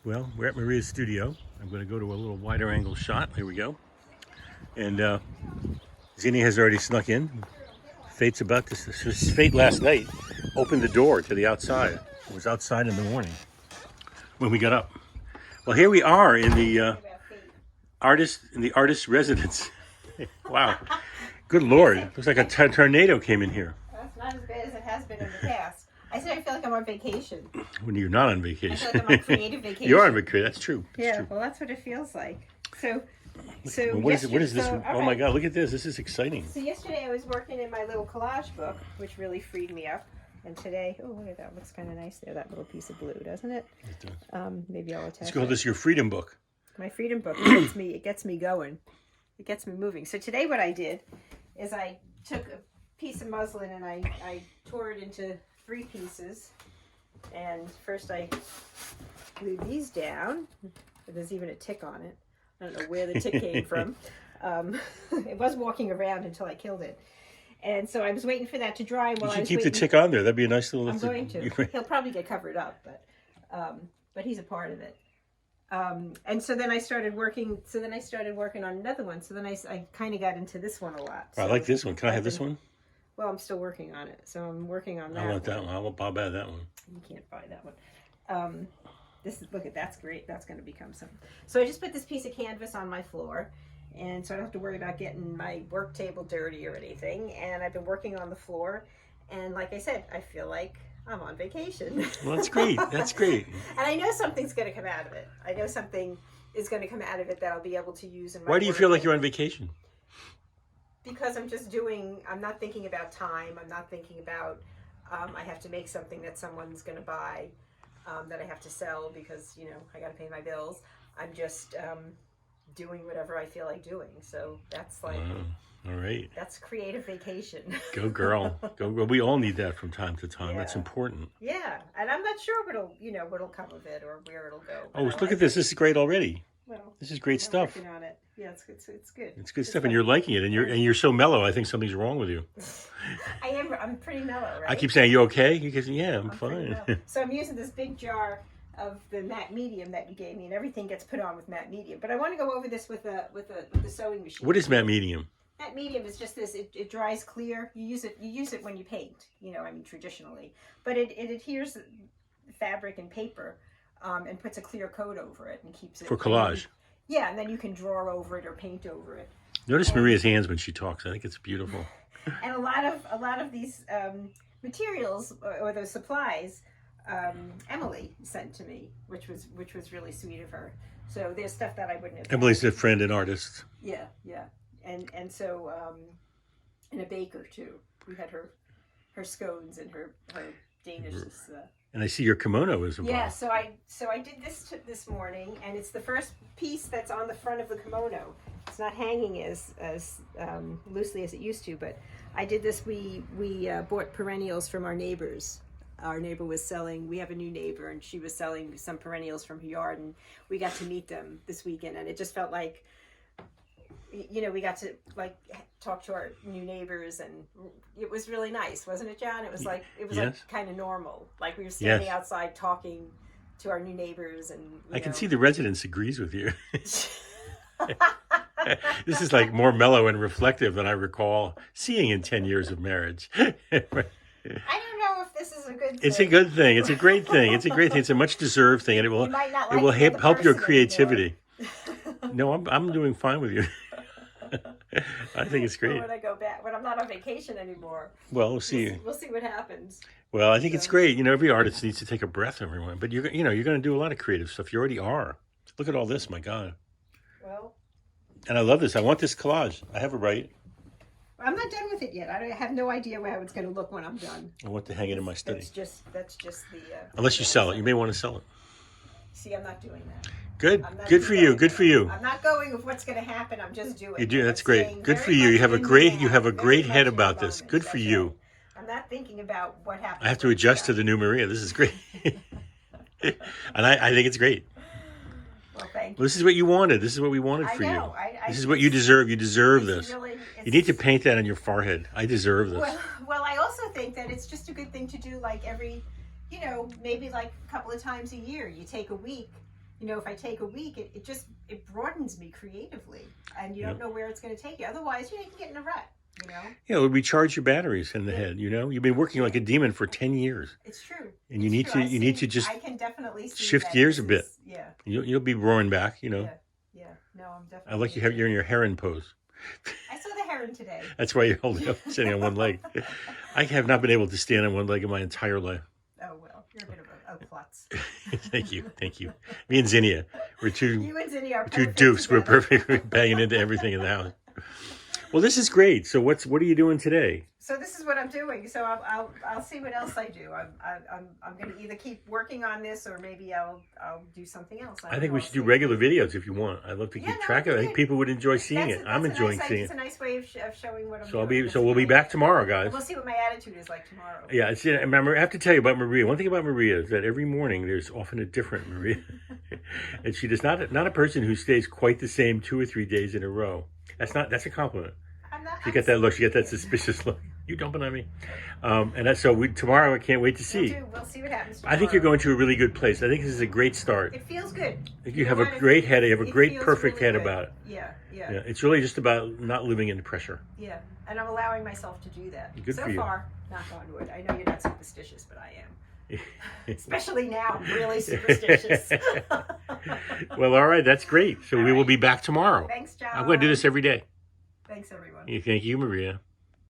Well, we're at Maria's studio. I'm going to go to a little wider angle shot. Here we go. And Zinni has already snuck in. Fate's about to. Fate last night opened the door to the outside. It was outside in the morning when we got up. Well, here we are in the artist residence. Wow, good Lord! Looks like a tornado came in here. That's not as bad as it has been in the past. I said I feel like I'm on vacation. When you're not on I vacation, feel like I'm on creative vacation. you're on vacation. That's true. That's true. Well, that's what it feels like. So Well, what is it? What is this? So, Oh my God! Look at this. This is exciting. So yesterday I was working in my little collage book, which really freed me up. And today, oh look at that, looks kind of nice there. That little piece of blue, doesn't it? It does. Maybe I'll attach. Let's call this your freedom book. My freedom book. It gets me going. It gets me moving. So today, what I did is I took a piece of muslin and I tore it into 3 pieces. And first I glued these down. There's even a tick on it. I don't know where the tick came from. It was walking around until I killed it. And so I was waiting for that to dry. While You I should was keep waiting, the tick on there. That'd be a nice little. I'm going to. He'll probably get covered up, but he's a part of it. And so then I started working. So then I started working on another one. So then I kind of got into this one a lot. So I like this one. Can I have this one? Well, I'm still working on it, so I'm working on that. I want that one. I'll buy that one. You can't buy that one. Look at that's great. That's going to become something. So I just put this piece of canvas on my floor, and so I don't have to worry about getting my work table dirty or anything. And I've been working on the floor, and like I said, I feel like I'm on vacation. Well, that's great. That's great. And I know something's going to come out of it. I know something is going to come out of it that I'll be able to use in my Why do you work feel like day. you're on vacation? Because I'm not thinking about time. I'm not thinking about, I have to make something that someone's going to buy, that I have to sell because, I got to pay my bills. I'm just doing whatever I feel like doing. So that's like, All right. that's creative vacation. Go girl. Go. We all need that from time to time. That's Yeah. important. Yeah. And I'm not sure what'll come of it or where it'll go. Oh, look at this. This is great already. Well, This is great I'm stuff. working on it. Yeah, it's good. It's good. It's good stuff, and you're liking it, and you're so mellow. I think something's wrong with you. I'm pretty mellow, right? I keep saying, "You okay?" Because yeah, I'm pretty fine. mellow. So I'm using this big jar of the matte medium that you gave me, and everything gets put on with matte medium. But I want to go over this with the sewing machine. What is matte medium? Matte medium is just this. It dries clear. You use it when you paint. Traditionally, but it adheres fabric and paper, and puts a clear coat over it and keeps it For collage. Yeah, and then you can draw over it or paint over it. Notice Maria's hands when she talks. I think it's beautiful. And a lot of these materials or those supplies, Emily sent to me, which was really sweet of her. So there's stuff that I wouldn't have. Emily's a friend and artist. Yeah, and so and a baker too. We had her scones and her Danish. And I see your kimono is involved. Yeah, so I did this this morning, and it's the first piece that's on the front of the kimono. It's not hanging as loosely as it used to, but I did this. We bought perennials from our neighbors. Our neighbor was selling. We have a new neighbor, and she was selling some perennials from her yard, and we got to meet them this weekend, and it just felt like, we got to talk to our new neighbors, and it was really nice, wasn't it, John? It was like kind of normal. Like we were standing outside talking to our new neighbors, and I can see the residence agrees with you. This is like more mellow and reflective than I recall seeing in 10 years of marriage. I don't know if this is a good thing. It's a good thing. It's a great thing. It's a great thing. It's a much deserved thing, and it will help your creativity. No, I'm doing fine with you. I think it's great. When I go back, when I'm not on vacation anymore. Well, we'll see. We'll see what happens. Well, I think it's great. Every artist needs to take a breath, everyone. But you're going to do a lot of creative stuff. You already are. Look at all this, my God. Well. And I love this. I want this collage. I have it right. I'm not done with it yet. I have no idea how it's going to look when I'm done. I want to hang it in my study. That's just the. Unless you sell it, you may want to sell it. See, I'm not doing that. Good. Good for you. Good for you. I'm not going with what's going to happen. I'm just doing. You do. That's great. Good for you. You have a great head about this. Good for you. I'm not thinking about what happens. I have to adjust to the new Maria. This is great. And I think it's great. Well, thank you. Well, this is what you wanted. This is what we wanted for you. This is what you deserve. You deserve this. You need to paint that on your forehead. I deserve this. Well, I also think that it's just a good thing to do, like every, maybe like a couple of times a year. You take a week you know, if I take a week, it just, it broadens me creatively, and you don't know where it's going to take you. Otherwise, you know, you can get in a rut, you know? Yeah, it'll recharge your batteries in the head, you know? You've been working like a demon for 10 years. It's true. And you It's need true. to need to just I can definitely see shift that gears this a bit. is- yeah. You'll be roaring back, you know? Yeah. No, I'm definitely. I like you're in your heron pose. I saw the heron today. That's why you're holding up, sitting on one leg. I have not been able to stand on one leg in my entire life. Oh, well, you're a bit of a klutz. Thank you. Me and Zinnia, we're two You and Zinni are two perfect doofs. We're together. perfect. We're banging into everything in the house. Well, this is great. So what are you doing today? So this is what I'm doing. So I'll see what else I do. I'm going to either keep working on this, or maybe I'll do something else. I think we should do regular videos if you want. I'd love to keep track of it. I think people would enjoy seeing it. I'm enjoying seeing It's it. a nice way of showing what I'm So doing. we'll be back tomorrow, guys. We'll see what my attitude is like tomorrow. Yeah, I have to tell you about Maria. One thing about Maria is that every morning there's often a different Maria, and she does not a person who stays quite the same 2 or 3 days in a row. That's a compliment. You get that look. You get that suspicious look. You dumping on me? Tomorrow I can't wait to see. We'll see what happens tomorrow. I think you're going to a really good place. I think this is a great start. It feels good. I think you have a great head. You have a great, perfect head about it. Yeah. Yeah, it's really just about not living in pressure. Yeah, and I'm allowing myself to do that. Good so for you. far, knock on wood. I know you're not superstitious, but I am. Especially now, I'm really superstitious. Well, all right, that's great. So we will be back tomorrow. Thanks, John. I'm going to do this every day. Thanks, everyone. Thank you, Maria.